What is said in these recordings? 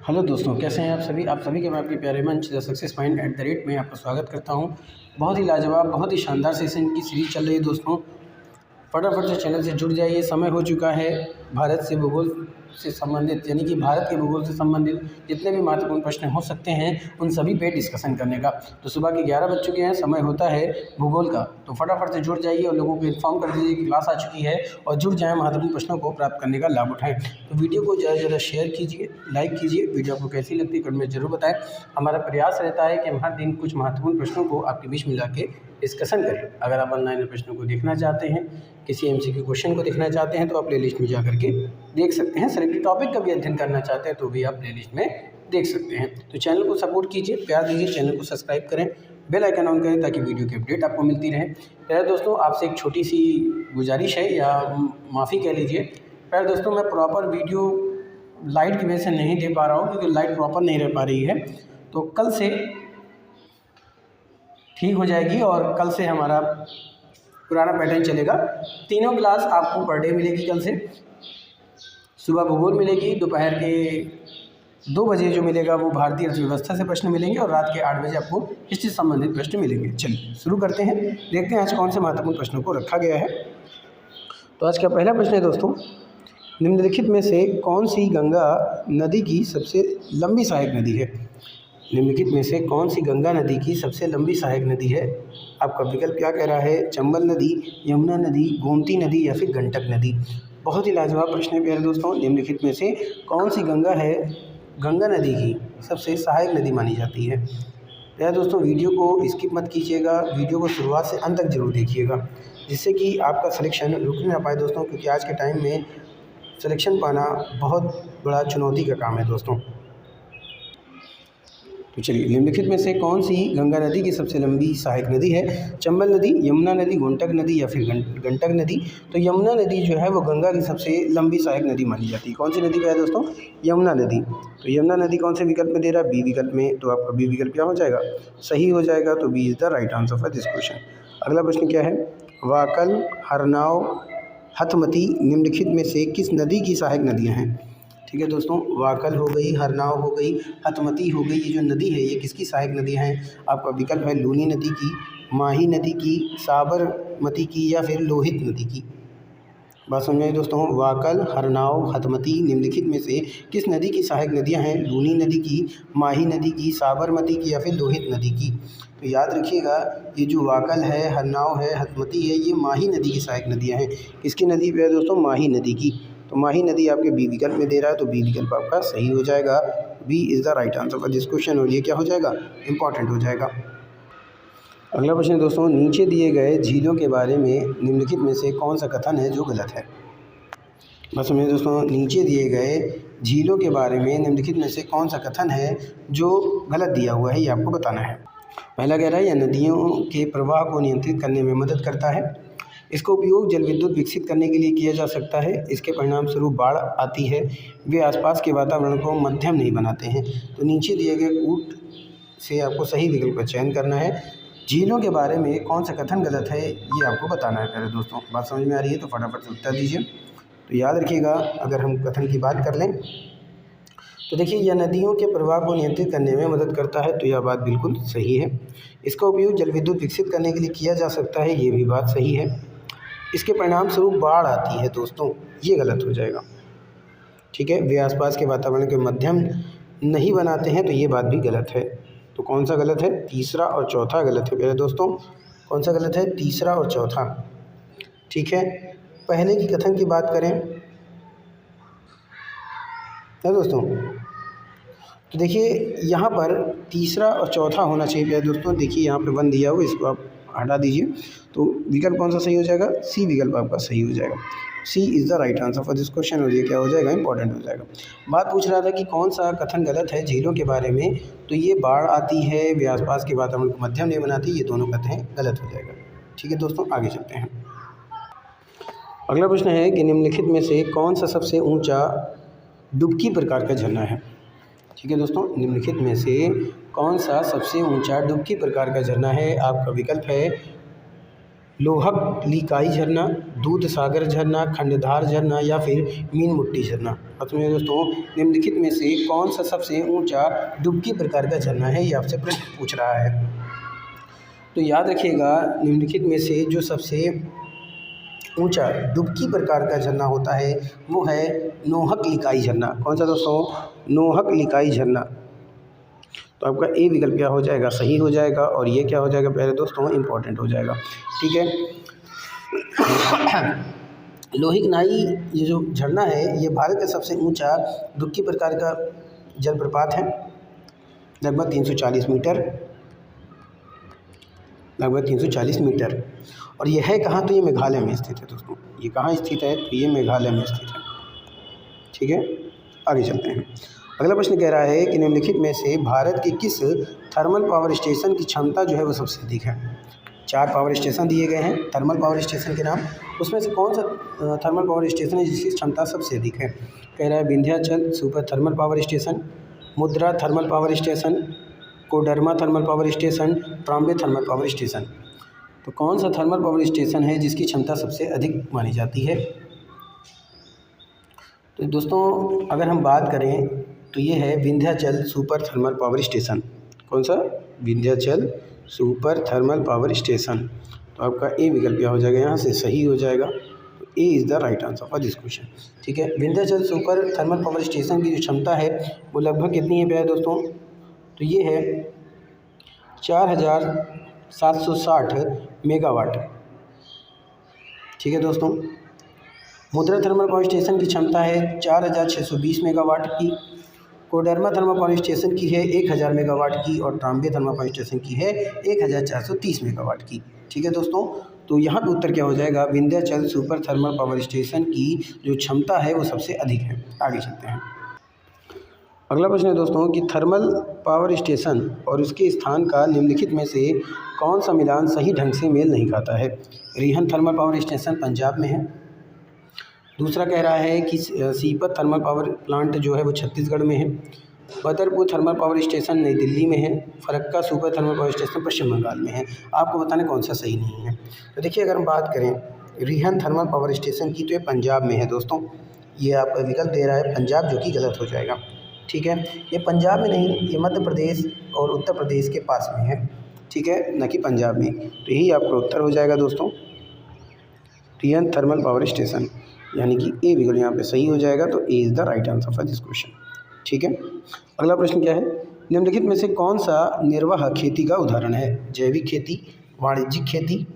Hello दोस्तों, कैसे हैं आप सभी के मैं आपके प्यारे मंच द सक्सेस माइंड @ में आपका स्वागत करता हूं। बहुत ही लाजवाब, बहुत ही शानदार सेशन की सीरीज़ चल रही है दोस्तों। फटाफट से चैनल से जुड़ जाइए। समय हो चुका है भारत से भूगोल से संबंधित, यानी कि भारत के भूगोल से संबंधित जितने भी महत्वपूर्ण प्रश्न हो सकते हैं उन सभी पे डिस्कशन करने का। तो सुबह के 11 बज चुके हैं, समय होता है भूगोल का। तो फटाफट से जुड़ जाइए और लोगों को इन्फॉर्म कर दीजिए कि क्लास आ चुकी है और जुड़ जाएँ, महत्वपूर्ण प्रश्नों को प्राप्त करने का लाभ उठाएँ। तो वीडियो को ज़्यादा से ज़्यादा शेयर कीजिए, लाइक कीजिए। वीडियो आपको कैसी लगती है कमेंट में ज़रूर बताएं। हमारा प्रयास रहता है कि हम हर दिन कुछ महत्वपूर्ण प्रश्नों को आपके बीच में लाके डिस्कशन करें। अगर आप ऑनलाइन प्रश्नों को देखना चाहते हैं, किसी MCQ क्वेश्चन को देखना चाहते हैं तो आप प्लेलिस्ट में जाकर के देख सकते हैं। सेलेक्टेड टॉपिक का भी अध्ययन करना चाहते हैं तो भी आप प्लेलिस्ट में देख सकते हैं। तो चैनल को सपोर्ट कीजिए, प्यार दीजिए, चैनल को सब्सक्राइब करें, बेल आइकन ऑन करें ताकि वीडियो की अपडेट आपको मिलती रहे। प्यारे दोस्तों, आपसे एक छोटी सी गुजारिश है या माफ़ी कह लीजिए। प्यारे दोस्तों, मैं प्रॉपर वीडियो लाइट की वजह से नहीं दे पा रहा हूँ क्योंकि लाइट प्रॉपर नहीं रह पा रही है। तो कल से ठीक हो जाएगी और कल से हमारा पुराना पैटर्न चलेगा। तीनों क्लास आपको पर डे मिलेगी। कल से सुबह भूगोल मिलेगी, दोपहर के 2 बजे जो मिलेगा वो भारतीय अर्थव्यवस्था से प्रश्न मिलेंगे और रात के 8 बजे आपको हिस्ट्री से संबंधित प्रश्न मिलेंगे। चलिए शुरू करते हैं, देखते हैं आज कौन से महत्वपूर्ण प्रश्नों को रखा गया है। तो आज का पहला प्रश्न है दोस्तों, निम्नलिखित में से कौन सी गंगा नदी की सबसे लंबी सहायक नदी है? निम्नलिखित में से कौन सी गंगा नदी की सबसे लंबी सहायक नदी है? आपका विकल्प क्या कह रहा है? चंबल नदी, यमुना नदी, गोमती नदी या फिर गंडक नदी। बहुत ही लाजवाब प्रश्न है प्यारे दोस्तों। निम्नलिखित में से कौन सी गंगा है गंगा नदी की सबसे सहायक नदी मानी जाती है? प्यारे दोस्तों, वीडियो को स्किप मत कीजिएगा, वीडियो को शुरुआत से अंत तक जरूर देखिएगा जिससे कि आपका सिलेक्शन रुक ना पाए दोस्तों, क्योंकि आज के टाइम में सिलेक्शन पाना बहुत बड़ा चुनौती का काम है दोस्तों। तो चलिए, निम्नलिखित में से कौन सी गंगा नदी की सबसे लंबी सहायक नदी है? चंबल नदी, यमुना नदी, गोमती नदी या फिर गंडक नदी। तो यमुना नदी जो है वो गंगा की सबसे लंबी सहायक नदी मानी जाती है। कौन सी नदी है दोस्तों? यमुना नदी। तो यमुना नदी कौन से विकल्प में दे रहा है? बी विकल्प में। तो आपका बी विकल्प क्या हो जाएगा? सही हो जाएगा। तो B is the right answer for this question. अगला प्रश्न क्या है? वाकल, हरनाव, हथमती निम्नलिखित में से किस नदी की सहायक नदियाँ हैं? ठीक है दोस्तों, वाकल हो गई, हरनाव हो गई, हथमती हो गई। ये जो नदी है ये किसकी सहायक नदियाँ हैं? आपका विकल्प है लूनी नदी की, माही नदी की, साबरमती की या फिर लोहित नदी की। बात समझ में आई दोस्तों? वाकल, हरनाव, हथमती निम्नलिखित में से किस नदी की सहायक नदियाँ हैं? लूनी नदी की, माही नदी की, साबरमती की या फिर लोहित नदी की। तो याद रखिएगा, ये जो वाकल है, हरनाव है, हथमती है, ये माही नदी की सहायक नदियाँ हैं। किसकी नदी पे है दोस्तों? माही नदी की। तो माही नदी आपके बी विकल्प में दे रहा है, तो बी विकल्प आपका सही हो जाएगा। B is the right answer for this question. और ये क्या हो जाएगा? इंपॉर्टेंट हो जाएगा। अगला प्रश्न दोस्तों, नीचे दिए गए झीलों के बारे में निम्नलिखित में से कौन सा कथन है जो गलत है? बस समझिए दोस्तों, नीचे दिए गए झीलों के बारे में निम्नलिखित में से कौन सा कथन है जो गलत दिया हुआ है, ये आपको बताना है। पहला कह रहा है, यह नदियों के प्रवाह को नियंत्रित करने में मदद करता है। इसका उपयोग जल विद्युत विकसित करने के लिए किया जा सकता है। इसके परिणाम स्वरूप बाढ़ आती है। वे आसपास के वातावरण को मध्यम नहीं बनाते हैं। तो नीचे दिए गए कूट से आपको सही विकल्प का चयन करना है। झीलों के बारे में कौन सा कथन गलत है ये आपको बताना है प्यारे दोस्तों। बात समझ में आ रही है तो फटाफट से उत्तर दीजिए। तो याद रखिएगा, अगर हम कथन की बात कर लें तो देखिए, यह नदियों के प्रवाह को नियंत्रित करने में मदद करता है, तो यह बात बिल्कुल सही है। इसका उपयोग जल विद्युत विकसित करने के लिए किया जा सकता है, ये भी बात सही है। इसके परिणाम स्वरूप बाढ़ आती है दोस्तों, ये गलत हो जाएगा। ठीक है, वे आसपास के वातावरण के मध्यम नहीं बनाते हैं, तो ये बात भी गलत है। तो कौन सा गलत है? तीसरा और चौथा गलत है मेरे दोस्तों। कौन सा गलत है? तीसरा और चौथा। ठीक है, पहले की कथन की बात करें है दोस्तों, तो देखिए यहाँ पर तीसरा और चौथा होना चाहिए प्यारे दोस्तों। देखिए यहाँ पे 1 दिया हुआ, इसको आप हटा दीजिए। तो विकल्प कौन सा सही हो जाएगा? सी विकल्प आपका सही हो जाएगा। C is the right answer for this question. और ये क्या हो जाएगा? इंपॉर्टेंट हो जाएगा। बात पूछ रहा था कि कौन सा कथन गलत है झीलों के बारे में, तो ये बाढ़ आती है, वे आसपास के वातावरण को मध्यम नहीं बनाती, ये दोनों कथन गलत हो जाएगा। ठीक है दोस्तों, आगे चलते हैं। अगला प्रश्न है कि निम्नलिखित में से कौन सा सबसे ऊँचा डुबकी प्रकार का झरना है? ठीक है दोस्तों, निम्नलिखित में से कौन सा सबसे ऊंचा डुबकी प्रकार का झरना है? आपका विकल्प है लोहक लिकाई झरना, दूध सागर झरना, खंडधार झरना या फिर मीन मुट्ठी झरना। अब तो मेरे दोस्तों निम्नलिखित में से कौन सा सबसे ऊंचा डुबकी प्रकार का झरना है, ये आपसे प्रश्न पूछ रहा है। तो याद रखिएगा निम्नलिखित में से जो सबसे ऊंचा डुबकी प्रकार का झरना होता है वो है नोहक लिकाई झरना। कौन सा दोस्तों? नोहक लिकाई झरना। तो आपका ए विकल्प क्या हो जाएगा? सही हो जाएगा। और ये क्या हो जाएगा प्यारे दोस्तों? इम्पोर्टेंट हो जाएगा। ठीक है। लोहिकनाई ये जो झरना है ये भारत का सबसे ऊंचा डुबकी प्रकार का जलप्रपात है, लगभग 340 मीटर, लगभग 340 मीटर। और ये है कहाँ? तो ये मेघालय में स्थित है दोस्तों। ये कहाँ स्थित है? तो ये मेघालय में स्थित है। ठीक है, आगे चलते हैं। अगला प्रश्न कह रहा है कि निम्नलिखित में से भारत के किस थर्मल पावर स्टेशन की क्षमता जो है वो सबसे अधिक है? 4 पावर स्टेशन दिए गए हैं थर्मल पावर स्टेशन के नाम, उसमें से कौन सा थर्मल पावर स्टेशन है जिसकी क्षमता सबसे अधिक है? कह रहा है Vindhyachal super thermal power station, Mudra thermal power station, Koderma thermal power station, Trombay thermal power station. तो कौन सा थर्मल पावर स्टेशन है जिसकी क्षमता सबसे अधिक मानी जाती है? तो दोस्तों अगर हम बात करें तो ये है Vindhyachal super thermal power station. कौन सा? Vindhyachal super thermal power station. तो आपका ए विकल्प क्या हो जाएगा? यहाँ से सही हो जाएगा। तो A is the right answer for this question. ठीक है, Vindhyachal super thermal power station की जो क्षमता है वो लगभग कितनी है प्यारे दोस्तों? तो ये है 4760 मेगावाट। ठीक है दोस्तों। मुद्रा थर्मल पावर स्टेशन की क्षमता है 4620 मेगावाट की, कोडरमा थर्मल पावर स्टेशन की है 1000 मेगावाट की और ट्राम्बे थर्मल पावर स्टेशन की है 1430 मेगावाट की। ठीक है दोस्तों, तो यहाँ पे उत्तर क्या हो जाएगा? Vindhyachal super thermal power station की जो क्षमता है वो सबसे अधिक है। आगे चलते हैं। अगला प्रश्न है दोस्तों कि थर्मल पावर स्टेशन और उसके स्थान का निम्नलिखित में से कौन सा मिलान सही ढंग से मेल नहीं खाता है? रिहन थर्मल पावर स्टेशन पंजाब में है। दूसरा कह रहा है कि सीपत थर्मल पावर प्लांट जो है वो छत्तीसगढ़ में है। बदरपुर थर्मल पावर स्टेशन नई दिल्ली में है। Farakka super thermal power station Paschim Bengal में है। आपको बताना कौन सा सही नहीं है। तो देखिए अगर हम बात करें रिहन थर्मल पावर स्टेशन की तो ये पंजाब में है दोस्तों। ये आपका विकल्प दे रहा है पंजाब, जो कि गलत हो जाएगा। ठीक है, ये पंजाब में नहीं, ये मध्य प्रदेश और उत्तर प्रदेश के पास में है। ठीक है, न कि पंजाब में। तो यही आपका उत्तर हो जाएगा दोस्तों, रिहन थर्मल पावर स्टेशन, यानी कि ए विकल्प यहाँ पे सही हो जाएगा। तो A is the right answer for this question. ठीक है, अगला प्रश्न क्या है? निम्नलिखित में से कौन सा निर्वाह खेती का उदाहरण है? जैविक खेती, वाणिज्यिक खेती,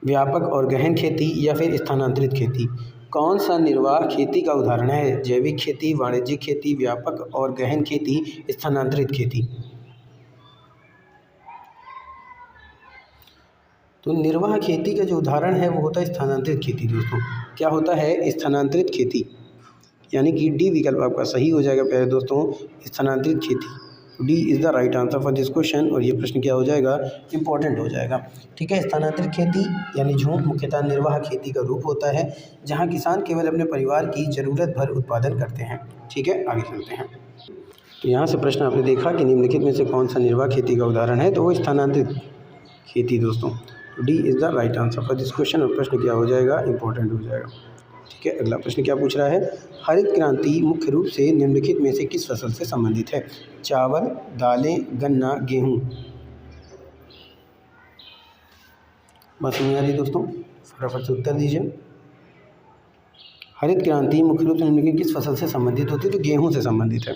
व्यापक और गहन खेती या फिर स्थानांतरित खेती? कौन सा निर्वाह खेती का उदाहरण है? जैविक खेती, वाणिज्यिक खेती, व्यापक और गहन खेती, स्थानांतरित खेती? तो निर्वाह खेती का जो उदाहरण है वो होता है स्थानांतरित खेती दोस्तों। क्या होता है? स्थानांतरित खेती, यानी कि डी विकल्प आपका सही हो जाएगा प्यारे दोस्तों, स्थानांतरित खेती। D is the right answer for this question. और ये प्रश्न क्या हो जाएगा? इंपॉर्टेंट हो जाएगा। ठीक है, स्थानांतरित खेती यानी झूम मुख्यतः निर्वाह खेती का रूप होता है जहाँ किसान केवल अपने परिवार की ज़रूरत भर उत्पादन करते हैं। ठीक है, आगे चलते हैं। तो यहाँ से प्रश्न आपने देखा कि निम्नलिखित में से कौन सा निर्वाह खेती का उदाहरण है? तो वो स्थानांतरित खेती दोस्तों। D is the right answer for this question. और प्रश्न क्या हो जाएगा? इंपॉर्टेंट हो जाएगा। ठीक है, अगला प्रश्न क्या पूछ रहा है? हरित क्रांति मुख्य रूप से निम्नलिखित में से किस फसल से संबंधित है? चावल, दालें, गन्ना, गेहूँ? बात समझ आ रही दोस्तों? फटाफट से उत्तर दीजिए। हरित क्रांति मुख्य रूप से निम्नलिखित किस फसल से संबंधित होती है? तो गेहूँ से संबंधित है।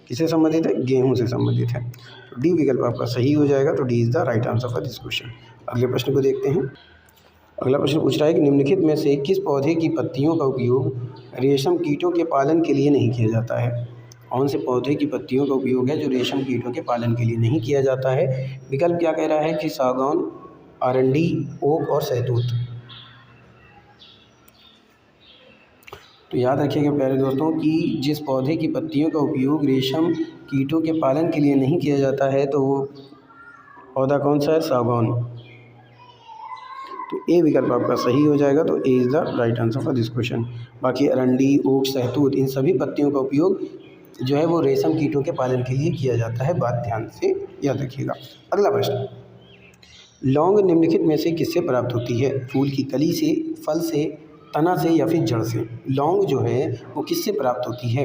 किससे संबंधित है? गेहूँ से संबंधित है। तो डी विकल्प आपका सही हो जाएगा। तो D is the right answer for this question. अगले प्रश्न को देखते हैं। अगला प्रश्न पूछ रहा है कि निम्नलिखित में से किस पौधे की पत्तियों का उपयोग रेशम कीटों के पालन के लिए नहीं किया जाता है? कौन से पौधे की पत्तियों का उपयोग है जो रेशम कीटों के पालन के लिए नहीं किया जाता है? विकल्प क्या कह रहा है कि सागौन, अरंडी, ओक और सहतूत। तो याद रखिएगा प्यारे दोस्तों कि जिस पौधे की पत्तियों का उपयोग रेशम कीटों के पालन के लिए नहीं किया जाता है तो वो पौधा कौन सा है? सागौन। तो ए विकल्प आपका सही हो जाएगा। तो A is the right answer for this question. बाकी अरंडी, ओक, सहतूत इन सभी पत्तियों का उपयोग जो है वो रेशम कीटों के पालन के लिए किया जाता है। बात ध्यान से याद रखिएगा। अगला प्रश्न, लौंग निम्नलिखित में से किससे प्राप्त होती है? फूल की कली से, फल से, तना से या फिर जड़ से? लौंग जो है वो किससे प्राप्त होती है?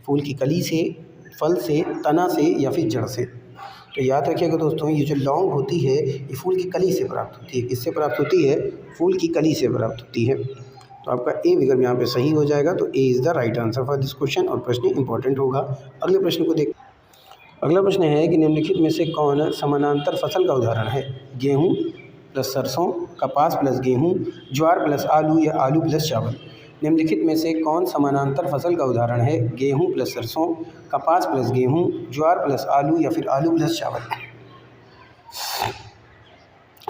फूल की कली से, फल से, तना से या फिर जड़ से? तो याद रखिएगा दोस्तों, ये जो लौंग होती है ये फूल की कली से प्राप्त होती है। किससे प्राप्त होती है? फूल की कली से प्राप्त होती है। तो आपका ए विकल्प यहाँ पे सही हो जाएगा। तो A is the right answer for this question और प्रश्न इंपॉर्टेंट होगा। अगले प्रश्न को देख। अगला प्रश्न है कि निम्नलिखित में से कौन समानांतर फसल का उदाहरण है? गेहूँ प्लस सरसों, कपास प्लस गेहूँ, ज्वार प्लस आलू या आलू प्लस चावल? निम्नलिखित में से कौन समानांतर फसल का उदाहरण है? गेहूँ प्लस सरसों, कपास प्लस गेहूँ, ज्वार प्लस आलू या फिर आलू प्लस चावल?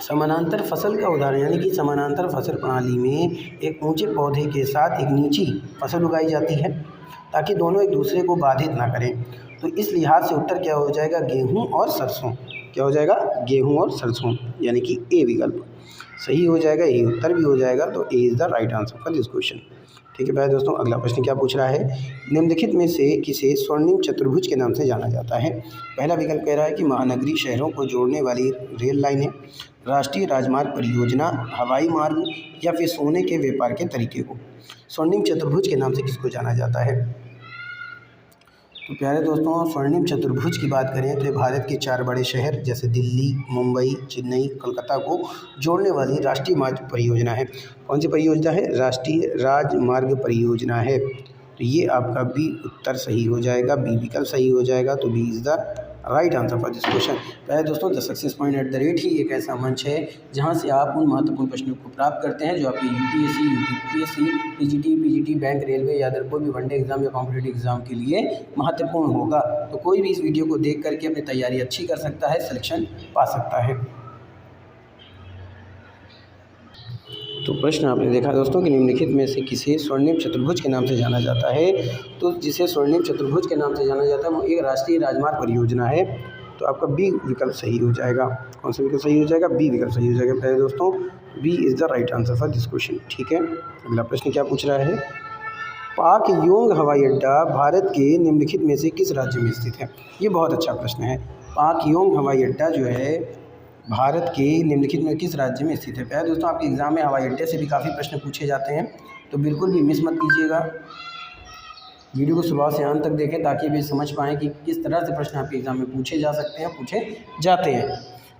समानांतर फसल का उदाहरण यानी कि समानांतर फसल प्रणाली में एक ऊंचे पौधे के साथ एक नीची फसल उगाई जाती है ताकि दोनों एक दूसरे को बाधित ना करें। तो इस लिहाज से उत्तर क्या हो जाएगा? गेहूं और सरसों। क्या हो जाएगा? गेहूं और सरसों, यानी कि ए विकल्प सही हो जाएगा, यही उत्तर भी हो जाएगा। तो A is the right answer for this question. ठीक है प्यारे दोस्तों, अगला प्रश्न क्या पूछ रहा है? निम्नलिखित में से किसे स्वर्णिम चतुर्भुज के नाम से जाना जाता है? पहला विकल्प कह रहा है कि महानगरीय शहरों को जोड़ने वाली रेल लाइनें, राष्ट्रीय राजमार्ग परियोजना, हवाई मार्ग या फिर सोने के व्यापार के तरीके को। स्वर्णिम चतुर्भुज के नाम से किसको जाना जाता है? तो प्यारे दोस्तों, स्वर्णिम चतुर्भुज की बात करें तो ये भारत के 4 बड़े शहर जैसे दिल्ली, मुंबई, चेन्नई, कोलकाता को जोड़ने वाली राष्ट्रीय मार्ग परियोजना है। कौन सी परियोजना है? राष्ट्रीय राजमार्ग परियोजना है। तो ये आपका बी उत्तर सही हो जाएगा, बी विकल्प सही हो जाएगा। तो B is the right answer for this question. प्यारे दोस्तों, the success point at the rate ही एक ऐसा मंच है जहां से आप उन महत्वपूर्ण प्रश्नों को प्राप्त करते हैं जो आपके UPSC, UPPSC, PGT, bank, railway या अदर कोई भी वनडे एग्जाम या कॉम्पिटिटिव एग्जाम के लिए महत्वपूर्ण होगा। तो कोई भी इस वीडियो को देख करके अपनी तैयारी अच्छी कर सकता है, सिलेक्शन पा सकता है। तो प्रश्न आपने देखा दोस्तों कि निम्नलिखित में से किसे स्वर्णिम चतुर्भुज के नाम से जाना जाता है? तो जिसे स्वर्णिम चतुर्भुज के नाम से जाना जाता है वो एक राष्ट्रीय राजमार्ग परियोजना है। तो आपका बी विकल्प सही हो जाएगा। कौन सा विकल्प सही हो जाएगा? बी विकल्प सही हो जाएगा। पहले दोस्तों, B is the right answer for this question. ठीक है, अगला प्रश्न क्या पूछ रहा है? पाक योंग हवाई अड्डा भारत के निम्नलिखित में से किस राज्य में स्थित है? ये बहुत अच्छा प्रश्न है। पाक योंग हवाई अड्डा जो है भारत के निम्नलिखित में किस राज्य में स्थित है? प्यारे दोस्तों, आपके एग्जाम में हवाई अड्डे से भी काफ़ी प्रश्न पूछे जाते हैं, तो बिल्कुल भी मिस मत कीजिएगा। वीडियो को सुबह से अंत तक देखें ताकि भी समझ पाएँ कि किस तरह से प्रश्न आपके एग्जाम में पूछे जा सकते हैं, पूछे जाते हैं।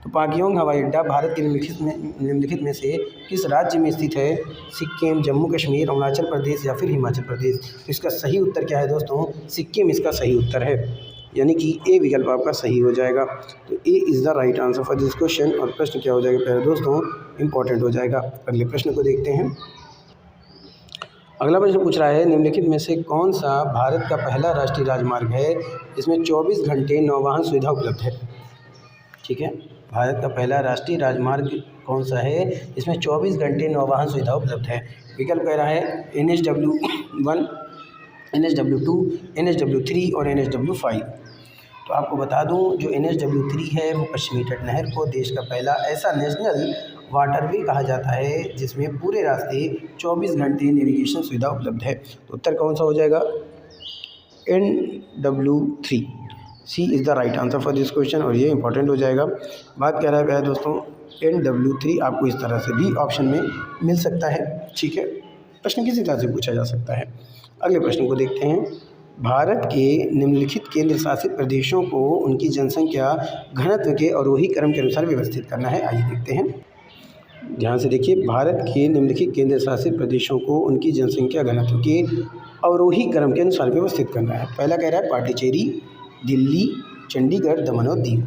तो पाकयोंग हवाई अड्डा भारत के निम्नलिखित में से किस राज्य में स्थित है? सिक्किम, जम्मू कश्मीर, अरुणाचल प्रदेश या फिर हिमाचल प्रदेश? तो इसका सही उत्तर क्या है दोस्तों? सिक्किम इसका सही उत्तर है, यानी कि ए विकल्प आपका सही हो जाएगा। तो A is the right answer for this question और प्रश्न क्या हो जाएगा प्यारे दोस्तों? इंपॉर्टेंट हो जाएगा। अगले प्रश्न को देखते हैं। अगला प्रश्न पूछ रहा है निम्नलिखित में से कौन सा भारत का पहला राष्ट्रीय राजमार्ग है जिसमें 24 घंटे नौवहन सुविधा उपलब्ध है? ठीक है, भारत का पहला राष्ट्रीय राजमार्ग कौन सा है इसमें 24 घंटे नौवहन सुविधा उपलब्ध है? विकल्प कह रहा है NH-W1, NH-W2, NH-W3 और NH-W5। तो आपको बता दूं जो NH-W3 है वो पश्चिमी तट नहर को देश का पहला ऐसा नेशनल वाटरवे कहा जाता है जिसमें पूरे रास्ते 24 घंटे नेविगेशन सुविधा उपलब्ध है। तो उत्तर कौन सा हो जाएगा? NW3 C is the right answer for this question और ये इंपॉर्टेंट हो जाएगा। बात कह रहा है प्यारे दोस्तों NW3 आपको इस तरह से भी ऑप्शन में मिल सकता है। ठीक है, प्रश्न किसी तरह से पूछा जा सकता है। अगले प्रश्न को देखते हैं। भारत के निम्नलिखित केंद्र शासित प्रदेशों को उनकी जनसंख्या घनत्व के अवरोही क्रम के अनुसार व्यवस्थित करना है। आइए देखते हैं, ध्यान से देखिए। भारत के निम्नलिखित केंद्र शासित प्रदेशों को उनकी जनसंख्या घनत्व के अवरोही क्रम के अनुसार व्यवस्थित करना है। पहला कह रहा है पांडिचेरी, दिल्ली, चंडीगढ़, दमन और दीव।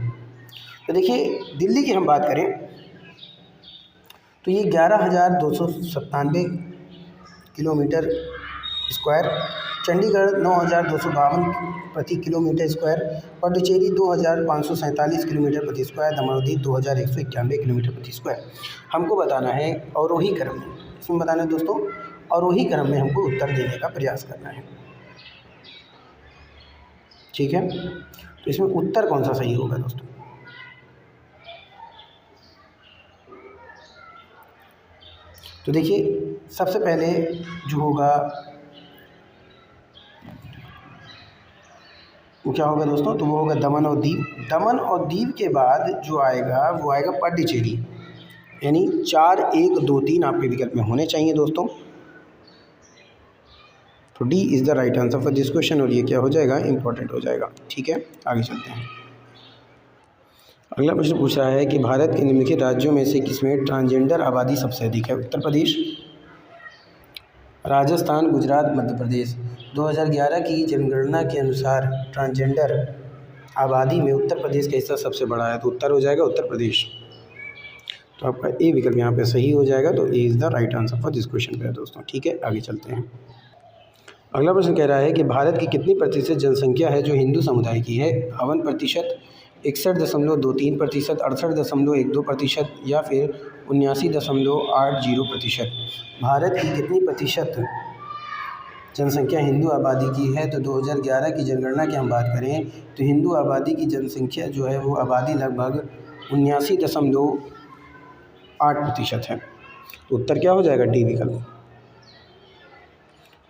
तो देखिए, दिल्ली की हम बात करें तो ये 11,297 किलोमीटर स्क्वायर, चंडीगढ़ 9,252 प्रति किलोमीटर स्क्वायर, पांडिचेरी 2,547 किलोमीटर प्रति स्क्वायर, दमन 2,191 किलोमीटर प्रति स्क्वायर। हमको बताना है अवरोही क्रम में। इसमें बताना है दोस्तों अवरोही क्रम में हमको उत्तर देने का प्रयास करना है। ठीक है, तो इसमें उत्तर कौन सा सही होगा दोस्तों? तो देखिए, सबसे पहले जो होगा वो क्या होगा दोस्तों? तो वो होगा दमन और दीव। दमन और दीव के बाद जो आएगा वो आएगा पांडिचेरी। यानी 4, 1, 2, 3 आपके विकल्प में होने चाहिए दोस्तों। तो D is the right answer for this question, और ये क्या हो जाएगा, इंपॉर्टेंट हो जाएगा। ठीक है, आगे चलते हैं। अगला प्रश्न पूछ रहा है कि भारत के निम्नलिखित राज्यों में से किसमें ट्रांसजेंडर आबादी सबसे अधिक है? उत्तर प्रदेश, राजस्थान, गुजरात, मध्य प्रदेश। 2011 की जनगणना के अनुसार ट्रांसजेंडर आबादी में उत्तर प्रदेश का हिस्सा सबसे बड़ा है, तो उत्तर हो जाएगा उत्तर प्रदेश। तो आपका ए विकल्प यहाँ पे सही हो जाएगा, तो A is the right answer for this question पे दोस्तों। ठीक है, आगे चलते हैं। अगला प्रश्न कह रहा है कि भारत की कितनी प्रतिशत जनसंख्या है जो हिंदू समुदाय की है? 52%, 61.23%, 68.12%, या फिर 79.80%। भारत की कितनी प्रतिशत जनसंख्या हिंदू आबादी की है? तो 2011 की जनगणना की हम बात करें तो हिंदू आबादी की जनसंख्या जो है वो आबादी लगभग 79.8% है। तो उत्तर क्या हो जाएगा, डी विकल्प।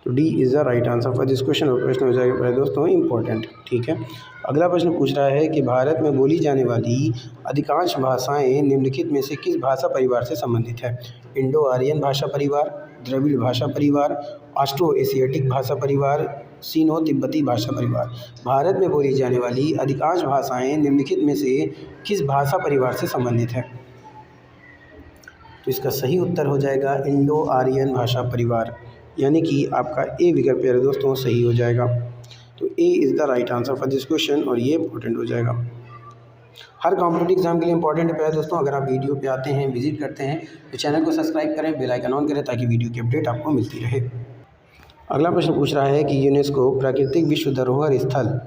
तो D is the right answer for this question, और प्रश्न हो जाएगा दोस्तों इंपॉर्टेंट। ठीक है, अगला प्रश्न पूछ रहा है कि भारत में बोली जाने वाली अधिकांश भाषाएं निम्नलिखित में से किस भाषा परिवार से संबंधित है? इंडो आर्यन भाषा परिवार, द्रविड़ भाषा परिवार, ऑस्ट्रो एशियाटिक भाषा परिवार, सीनो तिब्बती भाषा परिवार। भारत में बोली जाने वाली अधिकांश भाषाएं निम्नलिखित में से किस भाषा परिवार से संबंधित है? तो इसका सही उत्तर हो जाएगा इंडो आर्यन भाषा परिवार, यानी कि आपका ए विकल्प है दोस्तों सही हो जाएगा। तो A is the right answer for this question, और ये इंपॉर्टेंट हो जाएगा। हर कॉम्पिटिटिव एग्जाम के लिए इंपॉर्टेंट है दोस्तों। अगर आप वीडियो पे आते हैं, विजिट करते हैं, तो चैनल को सब्सक्राइब करें, बेल आइकन ऑन करें ताकि वीडियो की अपडेट आपको मिलती रहे। अगला प्रश्न पूछ रहा है कि यूनेस्को प्राकृतिक विश्व धरोहर स्थल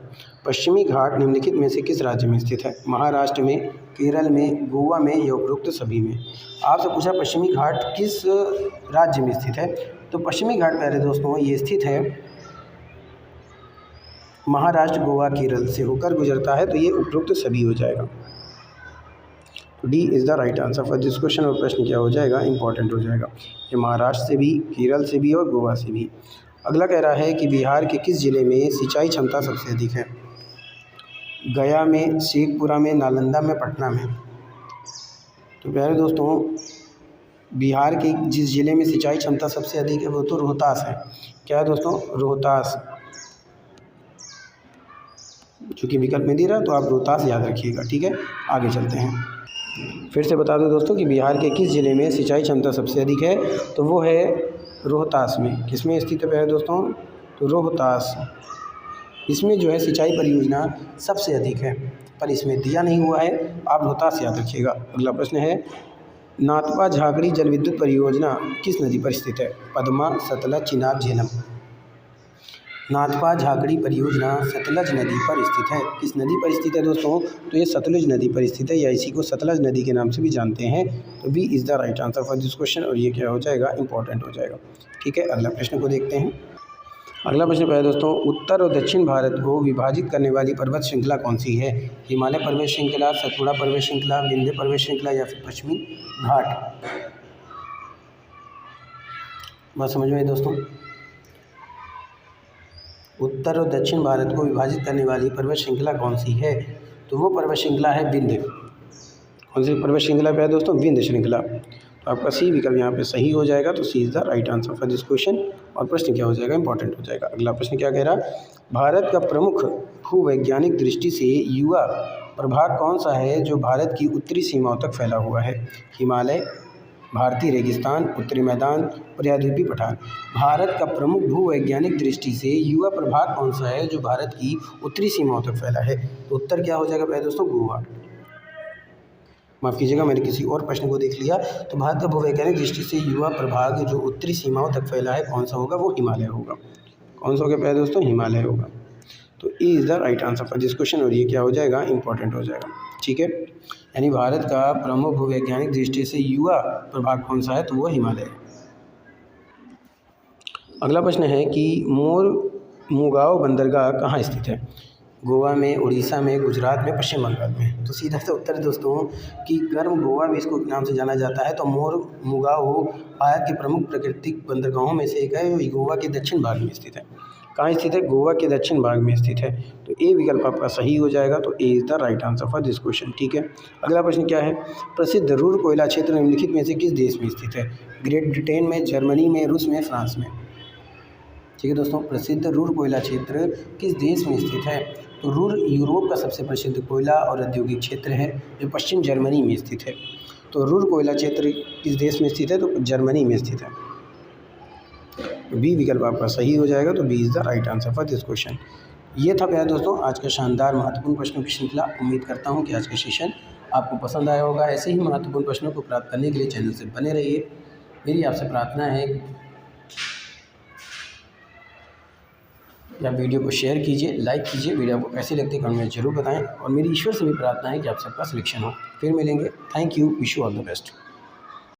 पश्चिमी घाट निम्नलिखित में से किस राज्य में स्थित है? महाराष्ट्र में, केरल में, गोवा में, या उपरोक्त सभी में। आपसे पूछा पश्चिमी घाट किस राज्य में स्थित है? तो पश्चिमी घाट प्यारे दोस्तों ये स्थित है महाराष्ट्र, गोवा, केरल से होकर गुजरता है, तो ये उपरोक्त सभी हो जाएगा। तो D is the right answer for this question, और प्रश्न क्या हो जाएगा, इंपॉर्टेंट हो जाएगा। ये महाराष्ट्र से भी, केरल से भी और गोवा से भी। अगला कह रहा है कि बिहार के किस जिले में सिंचाई क्षमता सबसे अधिक है? गया में, शेखपुरा में, नालंदा में, पटना में। तो प्यारे दोस्तों बिहार के जिस ज़िले में सिंचाई क्षमता सबसे अधिक है वो तो रोहतास है। क्या है दोस्तों, रोहतास। चूँकि विकल्प में दे रहा है तो आप रोहतास याद रखिएगा। ठीक है, आगे चलते हैं। फिर से बता दो दोस्तों कि बिहार के किस ज़िले में सिंचाई क्षमता सबसे अधिक है? तो वो है रोहतास में। किसमें स्थित है दोस्तों? तो रोहतास। इसमें जो है सिंचाई परियोजना सबसे अधिक है, पर इसमें दिया नहीं हुआ है, आप रोहतास याद रखिएगा। अगला प्रश्न है नाथपा झाकड़ी जल विद्युत परियोजना किस नदी पर स्थित है? पद्मा, सतलज, चिनाब, झेलम। नाथपा झाकड़ी परियोजना सतलज नदी पर स्थित है। किस नदी पर स्थित है दोस्तों? तो ये सतलज नदी पर स्थित है, या इसी को सतलज नदी के नाम से भी जानते हैं। तो B is the right answer for this question, और ये क्या हो जाएगा, इंपॉर्टेंट हो जाएगा। ठीक है, अगला प्रश्न को देखते हैं। अगला प्रश्न है दोस्तों उत्तर और दक्षिण भारत को विभाजित करने वाली पर्वत श्रृंखला कौन सी है? हिमालय पर्वत श्रृंखला, सतपुड़ा पर्वत श्रृंखला, विंध्य पर्वत श्रृंखला, या फिर पश्चिमी घाट। बात समझ में आई दोस्तों? उत्तर और दक्षिण भारत को विभाजित करने वाली पर्वत श्रृंखला कौन सी है? तो वो पर्वत श्रृंखला है विंध्य। कौन सी पर्वत श्रृंखला पे है दोस्तों? विंध्य श्रृंखला। तो आपका सी विकल्प यहाँ पे सही हो जाएगा। तो C is the right answer for this question, और प्रश्न क्या हो जाएगा, इंपॉर्टेंट हो जाएगा। अगला प्रश्न क्या कह रहा है भारत का प्रमुख भूवैज्ञानिक दृष्टि से युवा प्रभाग कौन सा है जो भारत की उत्तरी सीमाओं तक फैला हुआ है? हिमालय, भारतीय रेगिस्तान, उत्तरी मैदान, प्रायद्वीपीय पठार। भारत का प्रमुख भूवैज्ञानिक दृष्टि से युवा प्रभाग कौन सा है जो भारत की उत्तरी सीमाओं तक फैला है? तो उत्तर क्या हो जाएगा पहले दोस्तों? गोवा। माफ़ कीजिएगा, मैंने किसी और प्रश्न को देख लिया। तो भारत का भूवैज्ञानिक दृष्टि से युवा प्रभाग जो उत्तरी सीमाओं तक फैला है कौन सा होगा? वो हिमालय होगा। कौन सा होगा पहले दोस्तों? हिमालय होगा। तो E is the right answer for this question, और ये क्या हो जाएगा, इंपॉर्टेंट हो जाएगा। ठीक है, यानी भारत का प्रमुख भूवैज्ञानिक दृष्टि से युवा प्रभाग कौन सा है? तो वो हिमालय है। अगला प्रश्न है कि मुगाओ बंदरगाह कहाँ स्थित है? गोवा में, उड़ीसा में, गुजरात में, पश्चिम बंगाल में। तो सीधा सा उत्तर दोस्तों कि गर्म गोवा भी इसको नाम से जाना जाता है। तो मुगाओ भारत के प्रमुख प्राकृतिक बंदरगाहों में से एक है, गोवा के दक्षिण भाग में स्थित है। कहाँ स्थित है? गोवा के दक्षिण भाग में स्थित है। तो ए विकल्प आपका सही हो जाएगा। तो A is the right answer for this question. ठीक है, अगला प्रश्न क्या है? प्रसिद्ध रूर कोयला क्षेत्र निम्नलिखित में से किस देश में स्थित है? ग्रेट ब्रिटेन में, जर्मनी में, रूस में, फ्रांस में। ठीक है दोस्तों, प्रसिद्ध रूर कोयला क्षेत्र किस देश में स्थित है? तो रूर यूरोप का सबसे प्रसिद्ध कोयला और औद्योगिक क्षेत्र है जो पश्चिम जर्मनी में स्थित है। तो रूर कोयला क्षेत्र किस देश में स्थित है? तो जर्मनी में स्थित है। बी विकल्प आपका सही हो जाएगा। तो B is the right answer for this question. ये था प्यारे दोस्तों आज का शानदार महत्वपूर्ण प्रश्नों की श्रृंखला। उम्मीद करता हूँ कि आज का सेशन आपको पसंद आया होगा। ऐसे ही महत्वपूर्ण प्रश्नों को प्राप्त करने के लिए चैनल से बने रहिए। मेरी आपसे प्रार्थना है कि आप वीडियो को शेयर कीजिए, लाइक कीजिए। वीडियो आपको कैसी लगती है कमेंट में ज़रूर बताएं। और मेरी ईश्वर से भी प्रार्थना है कि आप सबका सिलेक्शन हो। फिर मिलेंगे। Thank you. Wish you all the best.